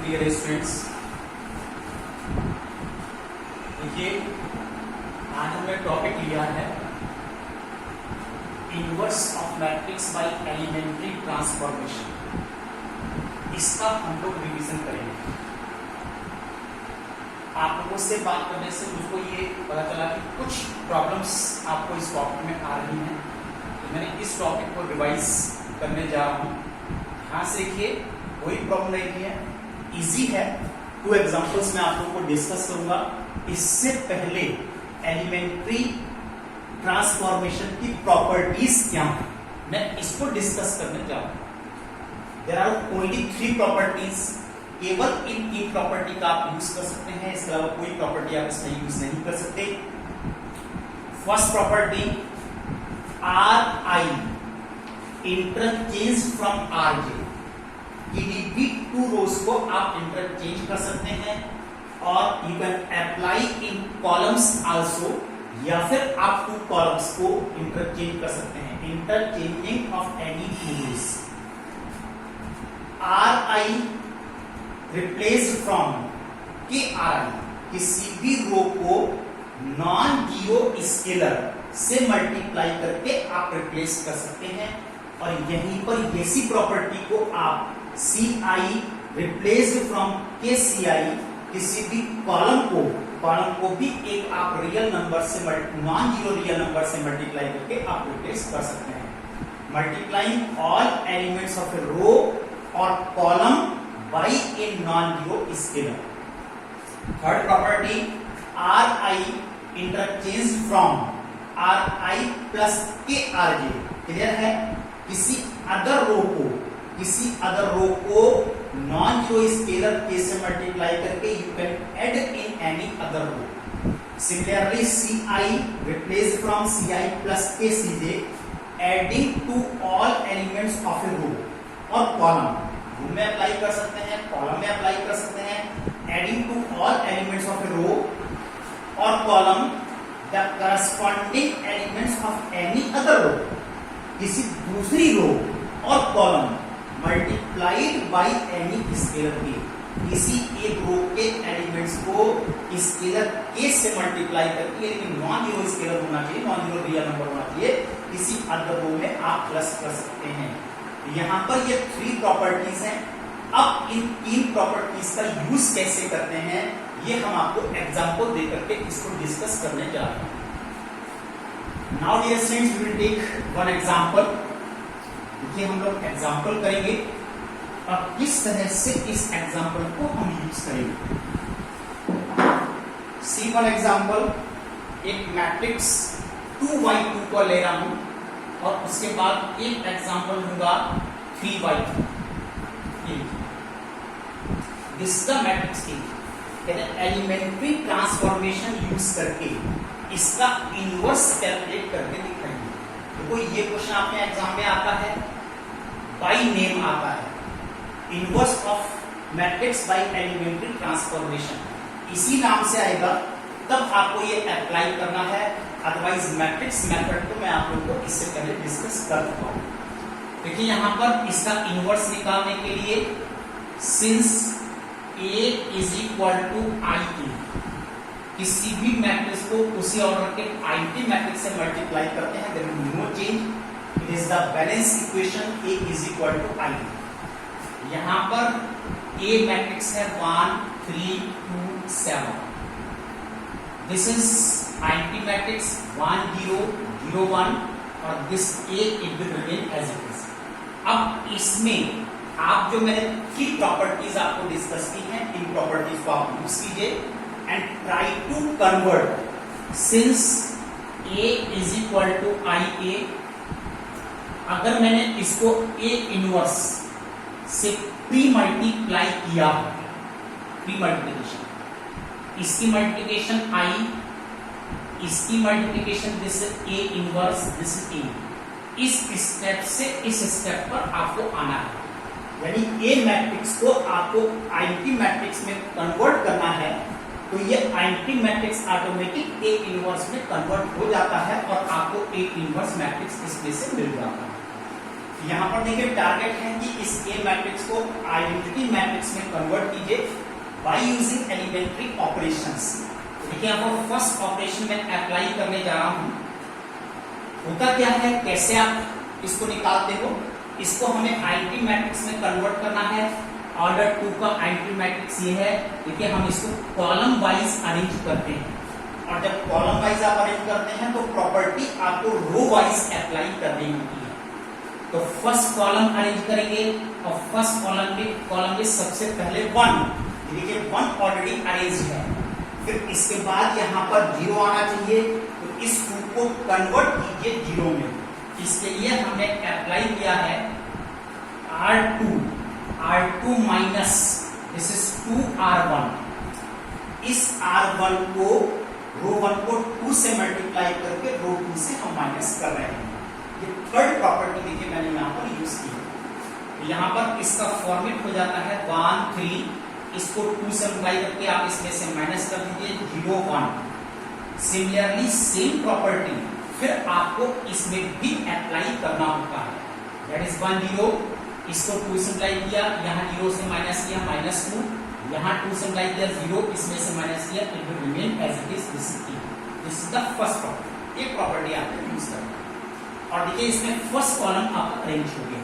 Dear students, देखिए आज हमने टॉपिक लिया है inverse of matrix by elementary transformation. इसका हम लोग रिवीजन करेंगे। आप लोगों से बात करने से मुझको ये पता चला कि कुछ प्रॉब्लम्स आपको इस टॉपिक में आ रही हैं, तो मैंने इस टॉपिक को रिवाइज करने जा रहा हूँ। ध्यान से देखिए, कोई प्रॉब्लम नहीं है, इजी है। 2 एग्जांपल्स मैं आप लोगों को डिस्कस करूंगा। इससे पहले एलिमेंट्री ट्रांसफॉर्मेशन की प्रॉपर्टीज क्या है, मैं इसको डिस्कस करने जा रहा हूं। There are only 3 properties. केवल इन 3 प्रॉपर्टी का आप यूज कर सकते हैं, इसके अलावा कोई प्रॉपर्टी आप इसमें यूज नहीं कर सकते। First property, are I interchange from R J. किसी भी 2 रोज को आप इंटरचेंज कर सकते हैं और you can apply in columns also, या फिर आप 2 कॉलम्स को इंटरचेंज कर सकते हैं। Interchanging of any 2 rows. R I replace from K R I, किसी भी रो को नॉन जीरो स्केलर से मल्टीप्लाई करके आप रिप्लेस कर सकते हैं। और यहीं पर इसी प्रॉपर्टी को आप सी आई रिप्लेस फ्रॉम के सी आई, किसी भी कॉलम को भी एक आप रियल नंबर से नॉन जीरो रियल नंबर से मल्टीप्लाई करके आप रिप्लेस कर सकते हैं। Multiplying all elements of a row और column by a non zero scalar. Third property, are I interchange from are I plus के आर जे। क्लियर है? किसी अदर रो को नॉन जीरो स्केलर के से मल्टीप्लाई करके you can add in any other row. Similarly C I replace from C I plus K C J, adding to all elements of a row और column. रो में apply कर सकते हैं, column में apply कर सकते हैं। Adding to all elements of a row और column the corresponding elements of any other row. किसी दूसरी रो और column multiplied by any scalar K, किसी एक रो के एलिमेंट्स को स्केलर के से मल्टीप्लाई करके, लेकिन नॉन जीरो स्केलर होना चाहिए, नॉन जीरो रियल नंबर होना चाहिए, किसी अदर रो में आप प्लस कर सकते हैं। यहां पर ये 3 प्रॉपर्टीज हैं। अब इन 3 प्रॉपर्टीज का यूज कैसे करते हैं, ये हम आपको एग्जांपल देकर के इसको डिस्कस करने जा रहे हैं। Now dear students, we will take one example. देखिए, हम लोग एग्जांपल करेंगे और किस तरह से इस एग्जांपल को हम यूज करेंगे। सी वन एग्जांपल, एक मैट्रिक्स 2x2 को ले रहा हूं और उसके बाद एक एग्जांपल लूंगा 3x3। This is the matrix की एलिमेंट्री ट्रांसफॉर्मेशन यूज करके इसका इनवर्स कैलकुलेट करके दिखाएंगे। देखो, ये क्वेश्चन आपके एग्जाम में आता है, बाय नेम आता है, inverse of matrix by elementary transformation. इसी नाम से आएगा, तब आपको ये अप्लाई करना है। अदरवाइज मैट्रिक्स मेथड को मैं आप लोगों को इससे पहले डिस्कस कर चुका हूं। देखिए, यहां पर इसका इनवर्स निकालने के लिए since A is equal to I A, किसी भी मैट्रिक्स को उसी ऑर्डर के आईटी मैट्रिक्स से मल्टीप्लाई करते हैं, there is no change. It is the balance equation A is equal to I. यहां पर A मैट्रिक्स है 1 3 2 7। दिस इज आईटी मैट्रिक्स 1 0 0 1 और this A it will remain as it is. अब इसमें आप जो मैंने 3 प्रॉपर्टीज आपको डिस्कस की हैं, इन प्रॉपर्टीज को आप यूज कीजिए and try to convert since A is equal to I A. अगर मैंने इसको A इनवर्स से प्री मल्टीप्लाई किया, प्री मल्टीप्लिकेशन, इसकी मल्टीप्लिकेशन आई, इसकी multiplication this A inverse, this A। इस स्टेप से इस स्टेप पर आपको आना है, यानी A मैट्रिक्स को आपको आईटी मैट्रिक्स में कन्वर्ट करना है, तो ये IT matrix automatic A inverse में कन्वर्ट हो जाता है और आपको A इनवर्स मैट्रिक्स इसमें से मिल जाता है। यहाँ पर देखिए टारगेट है कि इस ए मैट्रिक्स को आइडेंटिटी मैट्रिक्स में कन्वर्ट कीजिए बाय यूजिंग एलिमेंट्री ऑपरेशंस। देखिए यहाँ पर फर्स्ट ऑपरेशन में अप्लाई करने जा रहा हूं। होता क्या है, कैसे आप इसको निकालते हो, इसको हमें आइडेंटिटी मैट्रिक्स में कन्वर्ट करना है। ऑर्डर 2 का आइडेंटिटी मैट्रिक्स ये है। देखिए हम इसको कॉलम वाइज अरेंज करते हैं, और जब कॉलम वाइज आप अरेंज करते हैं तो प्रॉपर्टी आपको रो वाइज अप्लाई करनी होती है। तो फर्स्ट कॉलम अरेंज करेंगे, और फर्स्ट कॉलम में सबसे पहले 1, देखिए 1 ऑलरेडी अरेंज है। फिर इसके बाद यहाँ पर 0 आना चाहिए, तो इस 2 को कन्वर्ट कीजिए 0 में। इसके लिए हमने अप्लाई किया है R2 minus this is 2R1। इस R1 को रो 1 को 2 से मल्टीप्लाई करके रो 2 से हम माइनस कर रहे हैं। ये थर्ड प्रॉपर्टी देखिए मैंने यहाँ पर यूज की है। यहाँ पर इसका फॉर्मेट हो जाता है 1 3, इसको 2 से मल्टीप्लाई करके आप इसमें से माइनस कर दीजिए 0 1। सिमिलरली सेम प्रॉपर्टी फिर आपको इसमें भी अप्लाई करना होता है। दैट इज 1 0, इसको 2 से मल्टीप्लाई किया, यहाँ 0 से माइनस किया -2, यहाँ 2 से मल्टीप्लाई किया 0, इसमें से माइनस किया, it will remain as it is. This is the first property. ये प्रॉपर्टी आपको यूज करना है। और देखिए इसमें फर्स्ट कॉलम आपका अरेंज हो गया।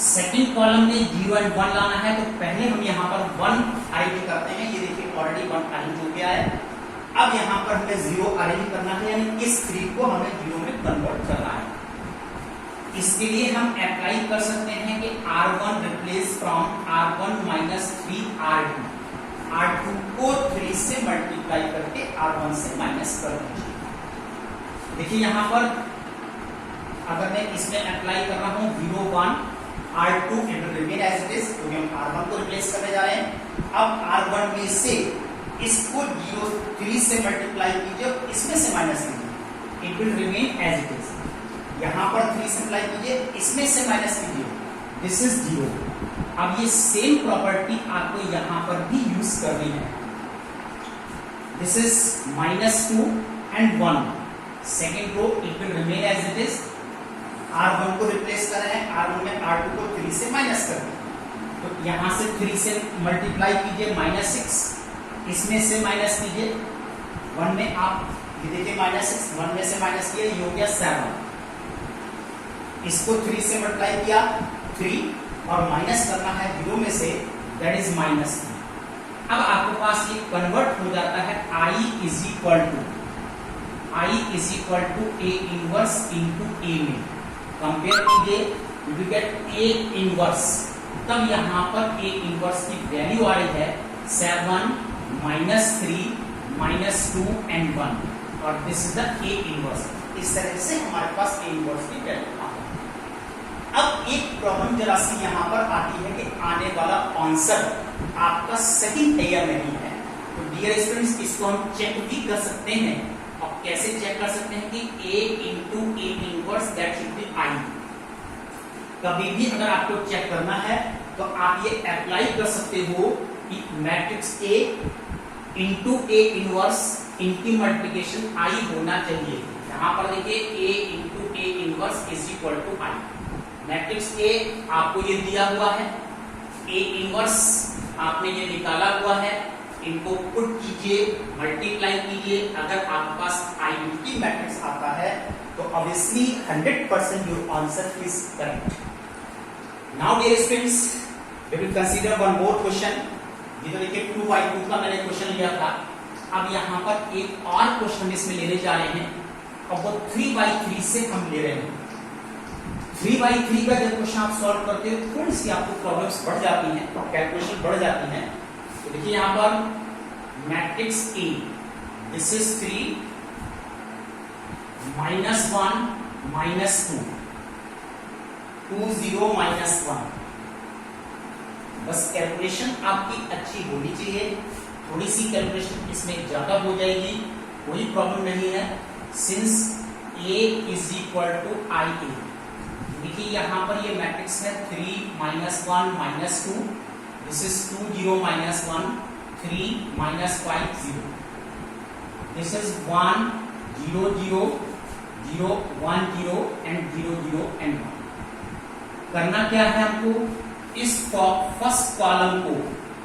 सेकंड कॉलम में 0 और 1 लाना है, तो पहले हम यहाँ पर 1 अरेंज करते हैं। ये देखिए ऑलरेडी 1 अरेंज हो गया है। अब यहाँ पर हमें 0 अरेंज करना है, यानी इस 3 को हमें 0 में कन्वर्ट करना है। इसके लिए हम अप्लाई कर सकते हैं कि R1 replace from R1 minus 3 R2। R2 को 3 से मल्टीप्लाई करके R1 से माइनस कर दीजिए। देखिए यहाँ पर अगर मैं इसमें अप्लाई कर रहा हूँ 0 1 R2 it will remain as it is, क्योंकि हम R1 को रिप्लेस करने जा रहे हैं। अब R1 में से इसको 3 से मल्टीप्लाई कीजिए, इसमें से माइनस कीजिए, it will remain as it is. यहाँ पर 3 से मल्टीप्लाई कीजिए, इसमें से माइनस कीजिए, दिस इज 0। अब ये सेम प्रॉपर्टी आपको यहाँ पर भी यूज करनी है। This is -2 and 1, second row it will remain as it is. R1 को रिप्लेस कर रहे हैं, R1 में R2 को 3 से माइनस कर दीजिए, तो यहाँ से 3 से मल्टीप्लाई कीजिए -6, इसमें से माइनस कीजिए 1 में, आप ये देखिए -6 1 में से माइनस किया, ये हो गया 7। इसको 3 से मल्टीप्लाई किया 3, और माइनस करना है 0 में से, दैट इज -3। अब आपके पास ये कन्वर्ट हो जाता है I is equal to A inverse into A में कंपेयर कीजिए, you will get A inverse. तब यहाँ पर A इनवर्स की वैल्यू आ रही है 7 -3 -2 and 1, और this is the A inverse. इस तरह से हमारे पास A इनवर्स की वैल्यू आ गई। अब एक प्रॉब्लम जरा सी यहाँ पर आती है कि आने वाला आंसर आपका सही है या नहीं है। तो डियर स्टूडेंट्स, इसको हम चेक भी कर सकते हैं। और कैसे चेक कर सकते हैं कि A into A inverse that should be I। कभी भी अगर आपको चेक करना है तो आप ये अप्लाई कर सकते हो कि matrix A into A inverse इनकी मल्टीप्लिकेशन I होना चाहिए। यहाँ पर देखिए A इंटू A इनवर्स is equal to I। Matrix A आपको ये दिया हुआ है, A इनवर्स आपने ये निकाला हुआ है, इनको पुट कीजिए, मल्टीप्लाई कीजिए। अगर आपके पास आइडेंटिटी मैट्रिक्स आता है तो obviously 100% your answer is correct. Now dear students, we will consider one more question. ये तो देखिए 2/2 का मैंने क्वेश्चन लिया था। अब यहाँ पर एक और क्वेश्चन इसमें लेने जा रहे हैं, और वो 3/3 से हम ले रहे हैं। 3/3 का जब क्वेश्चन आप सॉल्व करते हो थोड़ी सी आपको प्रॉब्लम्स बढ़ जाती हैं, कैलकुलेशन बढ़ जाती हैं। तो देखिए यहाँ पर मैट्रिक्स A, दिस इज 3 -1 -2 2 0 -1। बस कैलकुलेशन आपकी अच्छी होनी चाहिए। थोड़ी सी कैलकुलेशन इसमें ज्यादा हो जाएगी, कोई प्रॉब्लम नहीं है, since A is equal to IA। देखिए यहाँ पर ये मैट्रिक्स है 3 -1 -2, this is 2 0 -1 3 -5 0, this is 1 0 0 0 1 0 and 0 0 and 1। करना क्या है हमको, इस फर्स्ट कॉलम को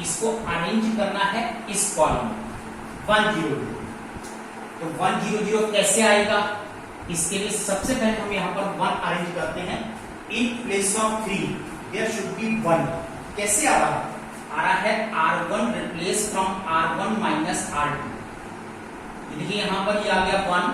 इसको अरेंज करना है इस कॉलम 1 0 0। तो 1 0 0 कैसे आएगा, इसके लिए सबसे पहले हम यहां पर 1 अरेंज करते हैं। In place of 3 there should be 1। कैसे आ रहा है R1 replace from R1 minus R2। देखिए यहां पर ये आ गया 1,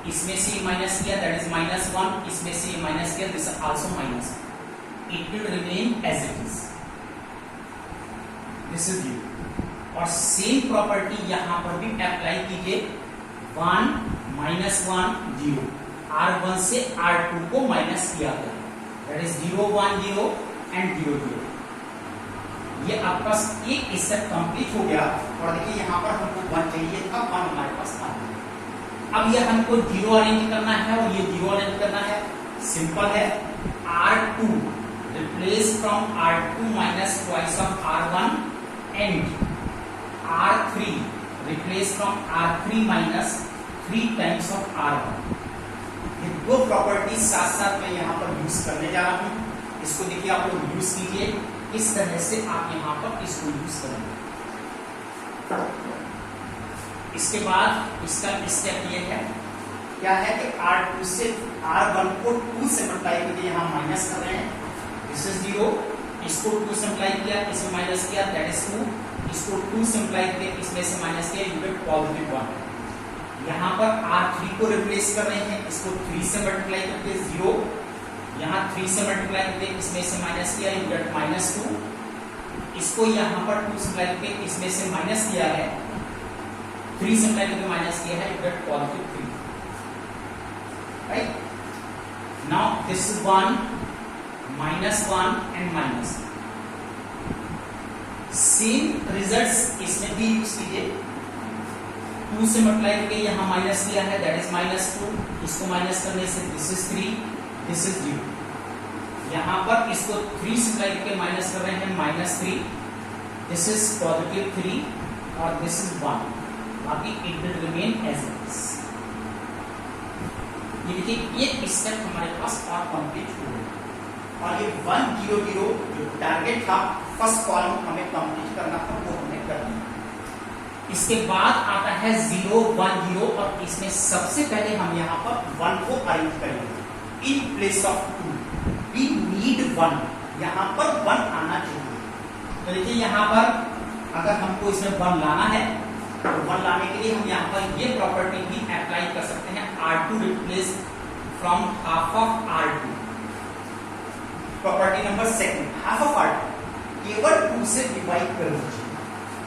इसमें से माइनस किया दैट इज -1, इसमें से माइनस किया this also minus, it will remain as it is, this is 0। और सेम प्रॉपर्टी यहां पर भी अप्लाई कीजिए, 1 -1 0, R1 से R2 को माइनस किया गया दैट इज 0 1 0 एंड 0 0। ये आपका एक स्टेप कंप्लीट हो गया। और देखिए यहाँ पर हमको 1 चाहिए था, 1 हमारे पास आ गया। अब ये हमको 0 अरेंज करना है और ये 0 अरेंज करना है, सिंपल है। R2 replace from R2 minus twice of R1 and R3 replace from R3 minus 3 times of R1। ये दो प्रॉपर्टी साथ साथ मैं यहाँ पर यूज करने जा रहा हूँ। इसको देखिए आप लोग यूज कीजिए, इस तरह से आप यहां पर इसको यूज करेंगे। इसके बाद इसका स्टेप ये है, क्या है कि R2 से R1 को 2 से मल्टीप्लाई करके यहां माइनस कर रहे हैं, दिस इज 0। इसको 2 से मल्टीप्लाई किया, इसमें माइनस किया दैट इज 2। इसको 2 से मल्टीप्लाई करके इसमें से माइनस किया, यू गेट पॉजिटिव 1। यहां पर R3 को रिप्लेस कर रहे हैं, इसको 3 से मल्टीप्लाई करके 0, यहाँ 3 से मल्टीप्लाई करके इसमें से माइनस किया, यू गेट -2। इसको यहाँ पर 2 से मल्टीप्लाई करके इसमें से माइनस किया है, 3 से मल्टीप्लाई करके माइनस किया है, you get positive 3, right. Now this is 1 -1 and minus. Same results इसमें भी यूज कीजिए, 2 से मल्टीप्लाई करके यहाँ माइनस किया है दैट इज -2। इसको माइनस करने से दिस इज 3, दिस इज 0। यहां पर इसको 3 से मल्टीप्लाई करके माइनस कर रहे हैं -3, दिस इज पॉजिटिव 3 और दिस इज 1, बाकी it will remain as it is. ये देखिए एक स्टेप हमारे पास और कंप्लीट हो गया। और ये 1 0 0 जो टारगेट था फर्स्ट कॉलम हमें कंप्लीट करना था, वो हमने कर दिया। इसके बाद आता है 0 1 0 और इसमें सबसे पहले हम यहाँ पर 1 को अरेंज करेंगे in place of 2। We need 1, यहां पर 1 आना चाहिए। तो देखिए यहां पर अगर हमको इसमें 1 लाना है तो 1 लाने के लिए हम यहां पर ये प्रॉपर्टी भी अप्लाई कर सकते हैं, R2 replace from half of R2। Property number 2, half of R2 केवल 2 से डिवाइड कर दीजिए।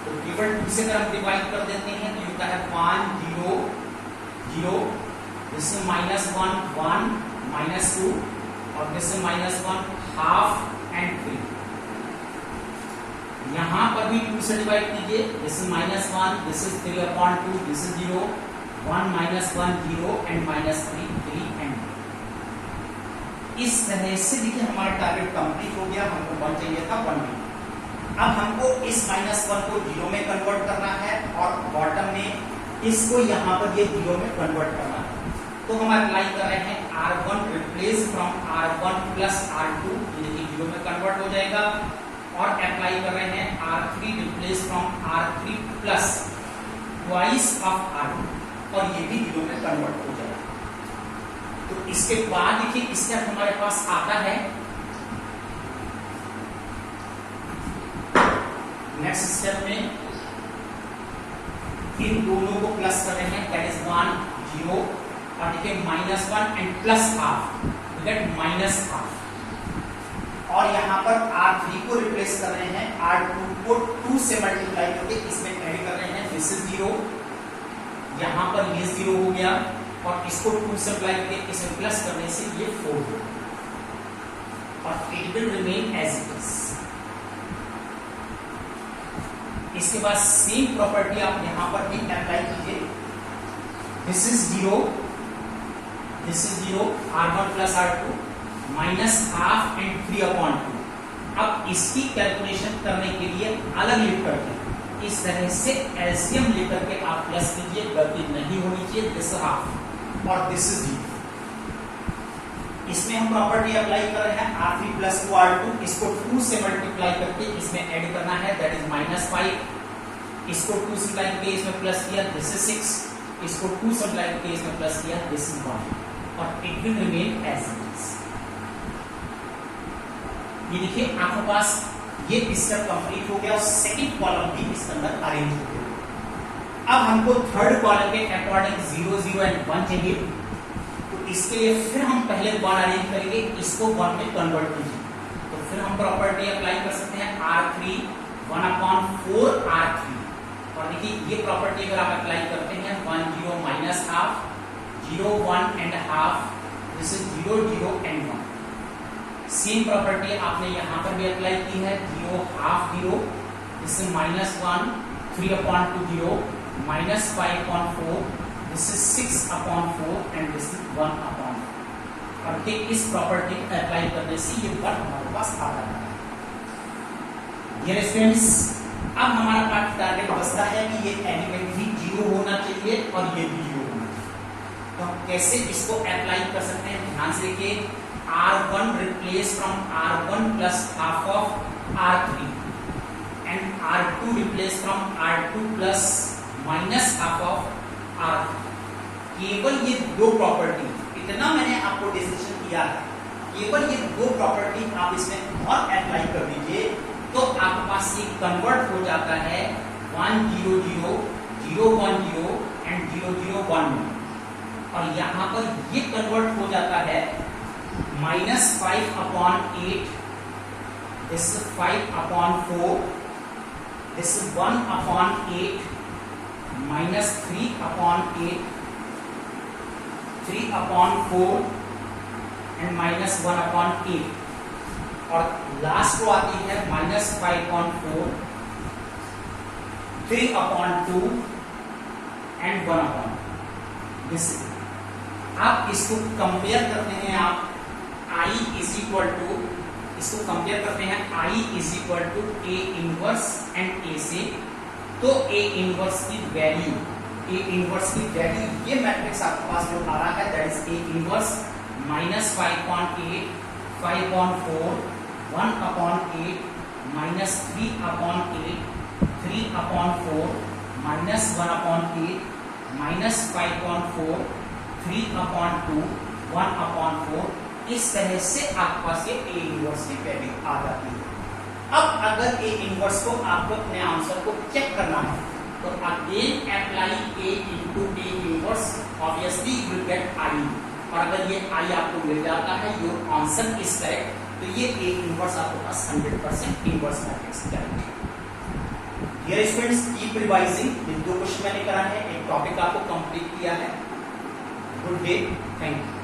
तो केवल 2 से अगर हम डिवाइड कर देते हैं तो होता है 1 0 0, दिस इज -1 1 -2 और दिस इज -1 हाफ एंड 3। यहां पर भी 2 से डिवाइड कीजिए, this is -1, this is 3/2, this is 0 1 -1 0 and -3 3 and 2। इस तरह से देखिए हमारा टारगेट कंप्लीट हो गया। हमको 1 चाहिए था, 1 मिला। अब हमको इस -1 को 0 में कन्वर्ट करना है और बॉटम में इसको यहां पर ये 0 में कन्वर्ट करना है। तो हम अप्लाई कर रहे हैं R1 replace from R1 plus R2, ये 0 में कन्वर्ट हो जाएगा। और अप्लाई कर रहे हैं R3 replace from R3 plus twice of R2 और ये भी 0 में कन्वर्ट हो जाएगा। तो इसके बाद देखिए स्टेप हमारे पास आता है, नेक्स्ट स्टेप में इन दोनों को प्लस कर रहे हैं दैट इज 1 0 और देखिए -1 and plus half, we get -half. और यहां पर R3 को रिप्लेस कर रहे हैं, R2 को 2 से मल्टीप्लाई करके इसमें ऐड कर रहे हैं, दिस इज 0। यहां पर ये 0 हो गया और इसको 2 से मल्टीप्लाई करके इसमें प्लस करने से ये 4 हो गया और it will remain as it is. इसके बाद सेम प्रॉपर्टी आप यहां पर भी अप्लाई कीजिए, this is 0, this is 0, R1 plus R2 -half and 3/2। अब इसकी कैलकुलेशन करने के लिए अलग लिख करके इस तरह से एलसीएम लेकर के आप प्लस कीजिए, गलती नहीं होनी चाहिए। दिस हाफ और दिस इज 0। इसमें हम प्रॉपर्टी अप्लाई कर रहे हैं R3 प्लस 2R2, इसको 2 से मल्टीप्लाई करके इसमें ऐड करना है, दैट इज -5। इसको 2 से मल्टीप्लाई करके इसमें प्लस किया, दिस इज 6। इसको 2 से मल्टीप्लाई करके इसमें प्लस किया, दिस इज 1 और it will remain as it is. ये देखिए आपके पास ये स्टेप कंप्लीट हो गया और सेकंड कॉलम भी इसके अंदर अरेंज हो गया। अब हमको थर्ड कॉलम के अकॉर्डिंग 0 0 एंड 1 चाहिए, तो इसके लिए फिर हम पहले 1 अरेंज करेंगे, इसको 1 में कन्वर्ट कीजिए। तो फिर हम प्रॉपर्टी अप्लाई कर सकते हैं R3 1/4 R3, और देखिए ये प्रॉपर्टी अगर आप अप्लाई करते हैं 1 0 minus half, 0 1 and half, this is 0 0 and 1। Same property आपने यहां पर भी अप्लाई की है, 0 half 0, this is -1 3/2 0 -5/4, this is 6/4 and this is 1/4। और ठीक इस प्रॉपर्टी को अप्लाई करने से ये 1 हमारे पास आ रहा है। डियर स्टूडेंट्स, अब हमारा पार्ट टारगेट बचता है कि ये एलिमेंट भी 0 होना चाहिए और ये भी 0 होना चाहिए। तो हम कैसे इसको अप्लाई कर सकते हैं, ध्यान से देखिए। R1 replace from R1 plus half of R3 and R2 replace from R2 plus minus half of R3। केवल ये दो प्रॉपर्टी, इतना मैंने आपको डिस्कशन किया है, केवल ये दो प्रॉपर्टी आप इसमें और अप्लाई कर दीजिए तो आपके पास ये कन्वर्ट हो जाता है 1 0 0 0 1 0 एंड 0 0 1 में, और यहाँ पर ये कन्वर्ट हो जाता है -5/8, this is 5/4, this is 1/8, -3/8, 3/4 and -1/8, और लास्ट को आती है -5/4, 3/2 and 1/, this आप इसको कंपेयर करते हैं, आप I इज इक्वल टू, इसको कंपेयर करते हैं I is equal to A inverse and A से, तो A इनवर्स की वैल्यू, A इनवर्स की वैल्यू ये मैट्रिक्स आपके पास जो आ रहा है दैट इज A इनवर्स -5/8 5/4 1/8 -3/8 3/4 -1/8 -5/4 3/2 1/4, इस तरह से आपके पास ये A इनवर्स की वैल्यू आ जाती है। अब अगर A इनवर्स को आपको अपने आंसर को चेक करना है तो again apply A into A inverse, obviously you will gate I, और अगर ये I आपको मिल जाता है, योर आंसर इज करेक्ट, तो ये A इनवर्स आपके पास 100% इनवर्स मैट्रिक्स करेक्ट है। डियर स्टूडेंट्स, कीप रिवाइजिंग, ये दो क्वेश्चन मैंने करा है, एक टॉपिक आपको कंप्लीट किया है। Good day, thank you.